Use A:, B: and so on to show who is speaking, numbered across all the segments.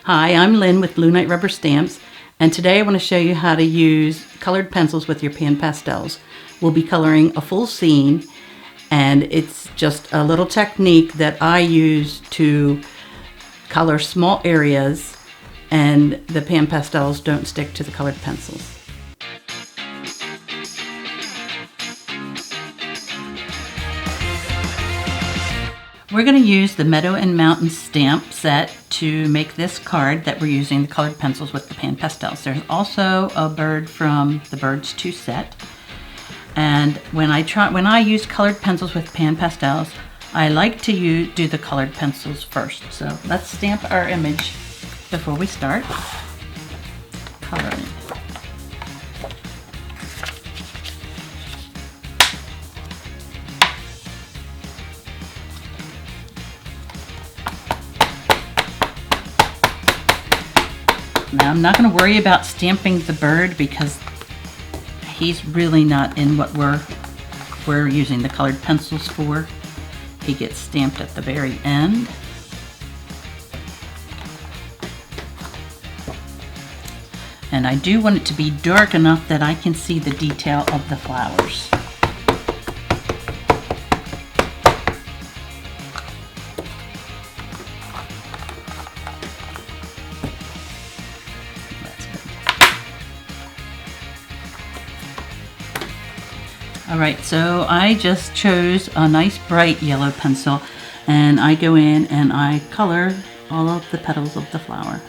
A: Hi, I'm Lynn with Blue Knight Rubber Stamps, and today I want to show you how to use colored pencils with your Panpastels. We'll be coloring a full scene, and it's just a little technique that I use to color small areas, and the Panpastels don't stick to the colored pencils. We're going to use the Meadow and Mountain stamp set to make this card that we're using the colored pencils with the Panpastels. There's also a bird from the Birds 2 set. And when I use colored pencils with Panpastels, I like to do the colored pencils first. So let's stamp our image before we start coloring. Now I'm not going to worry about stamping the bird because he's really not in what we're using the colored pencils for. He gets stamped at the very end. And I do want it to be dark enough that I can see the detail of the flowers. Alright, so I just chose a nice bright yellow pencil, and I go in and I color all of the petals of the flower.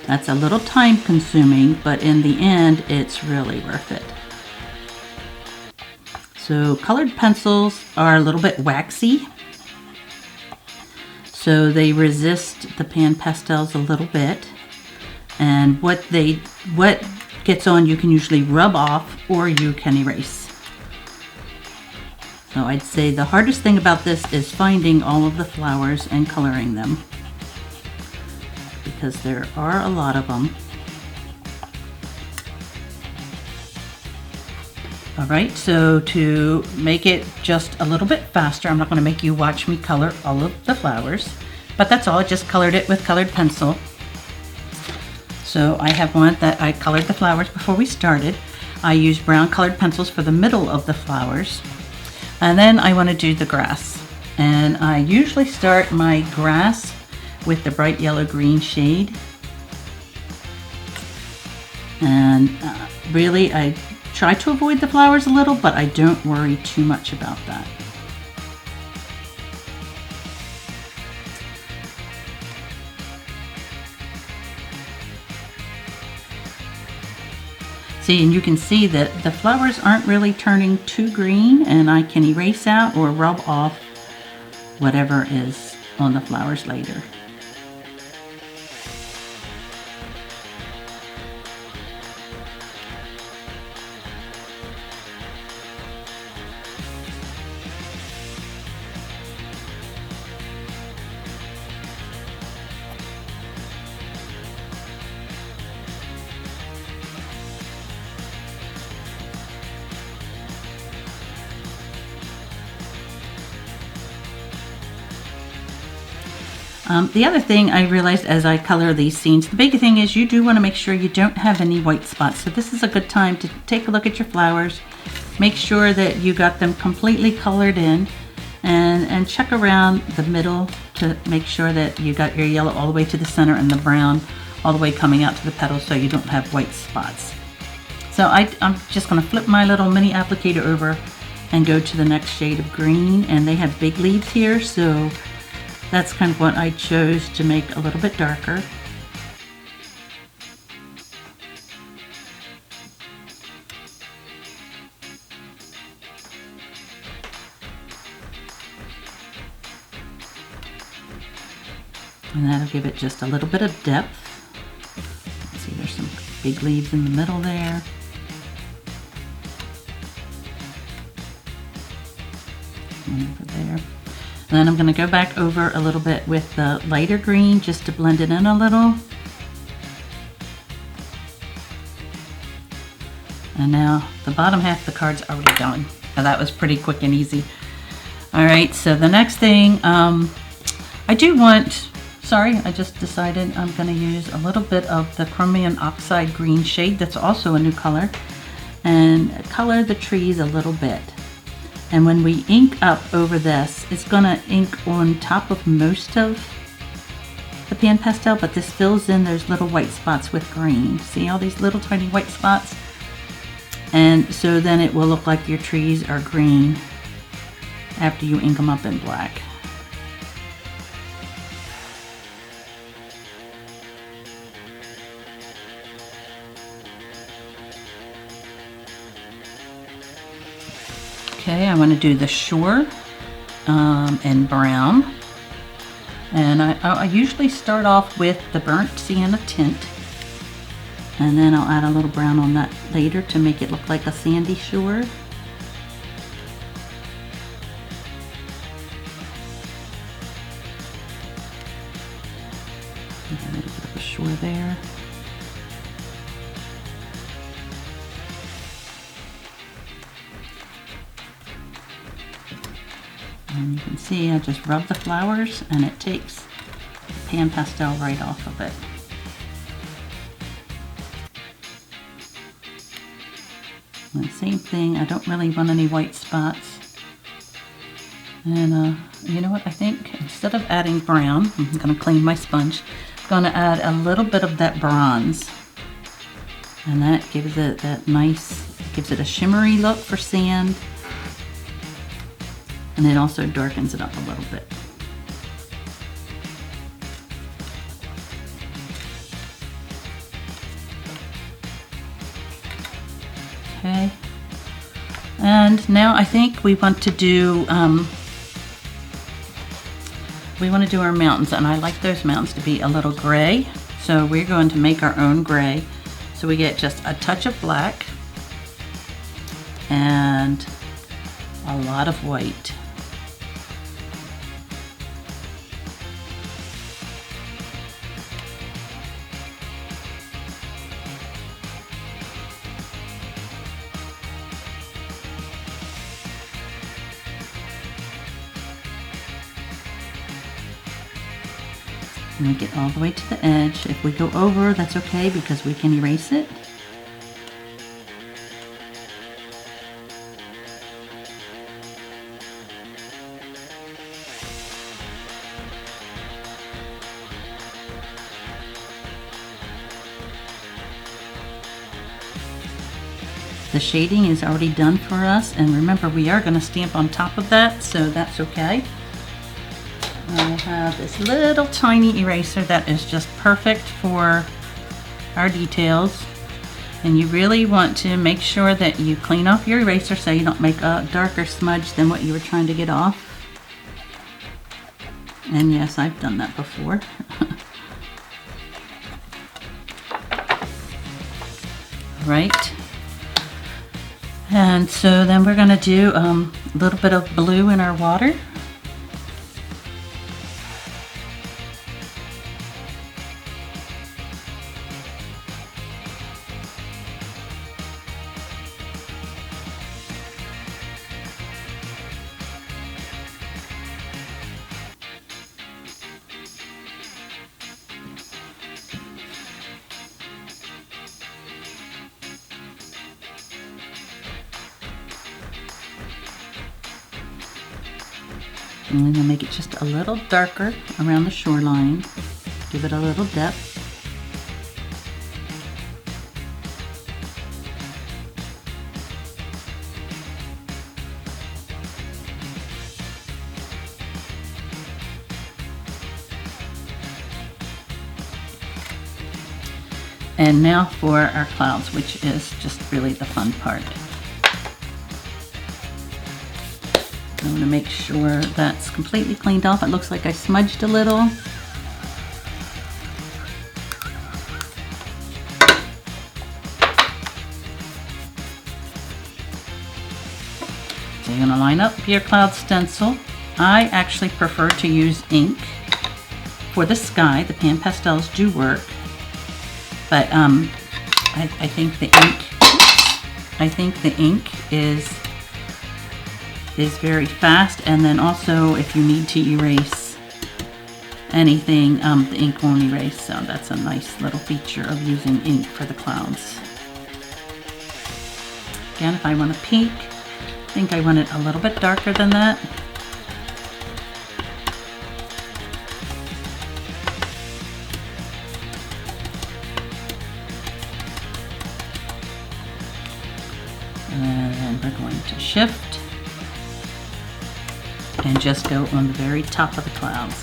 A: That's a little time consuming, but in the end it's really worth it. So colored pencils are a little bit waxy, so they resist the Panpastels a little bit, and what gets on you can usually rub off or you can erase. So I'd say the hardest thing about this is finding all of the flowers and coloring them, because there are a lot of them. Alright, so to make it just a little bit faster, I'm not going to make you watch me color all of the flowers, but that's all. I just colored it with colored pencil. So I have one that I colored the flowers before we started. I used brown colored pencils for the middle of the flowers. And then I want to do the grass. And I usually start my grass with the bright yellow green shade. And really I try to avoid the flowers a little, but I don't worry too much about that. See, and you can see that the flowers aren't really turning too green, and I can erase out or rub off whatever is on the flowers later. The other thing I realized as I color these scenes, the big thing is you do want to make sure you don't have any white spots. So this is a good time to take a look at your flowers, make sure that you got them completely colored in, and check around the middle to make sure that you got your yellow all the way to the center and the brown all the way coming out to the petals so you don't have white spots. So I'm just going to flip my little mini applicator over and go to the next shade of green, and they have big leaves here, so that's kind of what I chose to make a little bit darker. And that'll give it just a little bit of depth. See, there's some big leaves in the middle there. One over there. And then I'm going to go back over a little bit with the lighter green just to blend it in a little. And now the bottom half of the card's already done. Now that was pretty quick and easy. All right, so the next thing, I do want, sorry, I just decided I'm going to use a little bit of the chromium oxide green shade, that's also a new color, and color the trees a little bit. And when we ink up over this, it's going to ink on top of most of the pan pastel, but this fills in those little white spots with green. See all these little tiny white spots? And so then it will look like your trees are green after you ink them up in black. Okay, I want to do the shore in brown. And I usually start off with the burnt sienna tint. And then I'll add a little brown on that later to make it look like a sandy shore. A little bit of a shore there. And you can see I just rub the flowers and it takes the pan pastel right off of it. And same thing, I don't really want any white spots. And you know what, I think instead of adding brown, I'm going to clean my sponge, I'm going to add a little bit of that bronze. And that gives it that nice, gives it a shimmery look for sand. And it also darkens it up a little bit. Okay. And now I think we want to do our mountains, and I like those mountains to be a little gray. So we're going to make our own gray. So we get just a touch of black and a lot of white. And we get all the way to the edge. If we go over, that's okay because we can erase it. The shading is already done for us, and remember we are going to stamp on top of that, so that's okay. I have this little tiny eraser that is just perfect for our details, and you really want to make sure that you clean off your eraser so you don't make a darker smudge than what you were trying to get off. And yes, I've done that before. Right, and so then we're going to do a little bit of blue in our water. And I'm going to make it just a little darker around the shoreline. Give it a little depth. And now for our clouds, which is just really the fun part. I want to make sure that's completely cleaned off. It looks like I smudged a little. So you're going to line up your cloud stencil. I actually prefer to use ink for the sky. The pan pastels do work, but I think the ink is very fast, and then also if you need to erase anything, the ink won't erase. So that's a nice little feature of using ink for the clouds. Again, if I want to peek, I think I want it a little bit darker than that. And we're going to shift and just go on the very top of the clouds.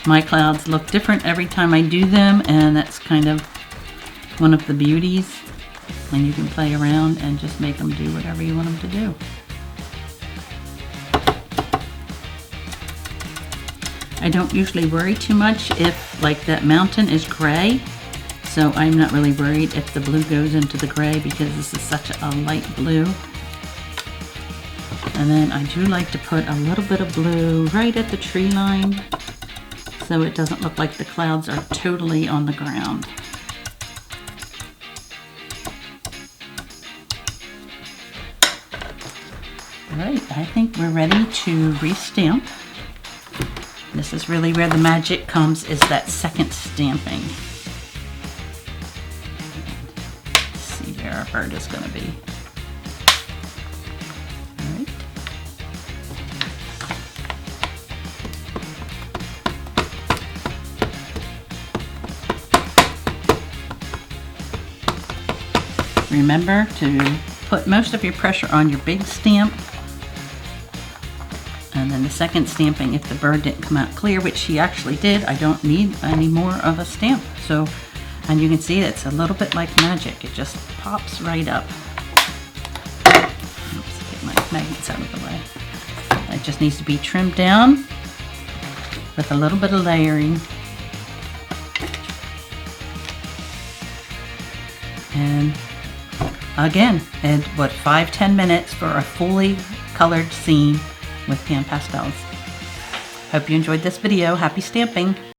A: My clouds look different every time I do them, and that's kind of one of the beauties when you can play around and just make them do whatever you want them to do. I don't usually worry too much if, like, that mountain is gray, so I'm not really worried if the blue goes into the gray because this is such a light blue. And then I do like to put a little bit of blue right at the tree line, so it doesn't look like the clouds are totally on the ground. All right, I think we're ready to restamp. This is really where the magic comes, is that second stamping. Let's see where our bird is going to be. Remember to put most of your pressure on your big stamp, and then the second stamping, if the bird didn't come out clear, which he actually did, I don't need any more of a stamp. So, and you can see it's a little bit like magic. It just pops right up. Oops, get my magnets out of the way. It just needs to be trimmed down with a little bit of layering. And again, and what, 5-10 minutes for a fully colored scene with Panpastels. Hope you enjoyed this video. Happy stamping!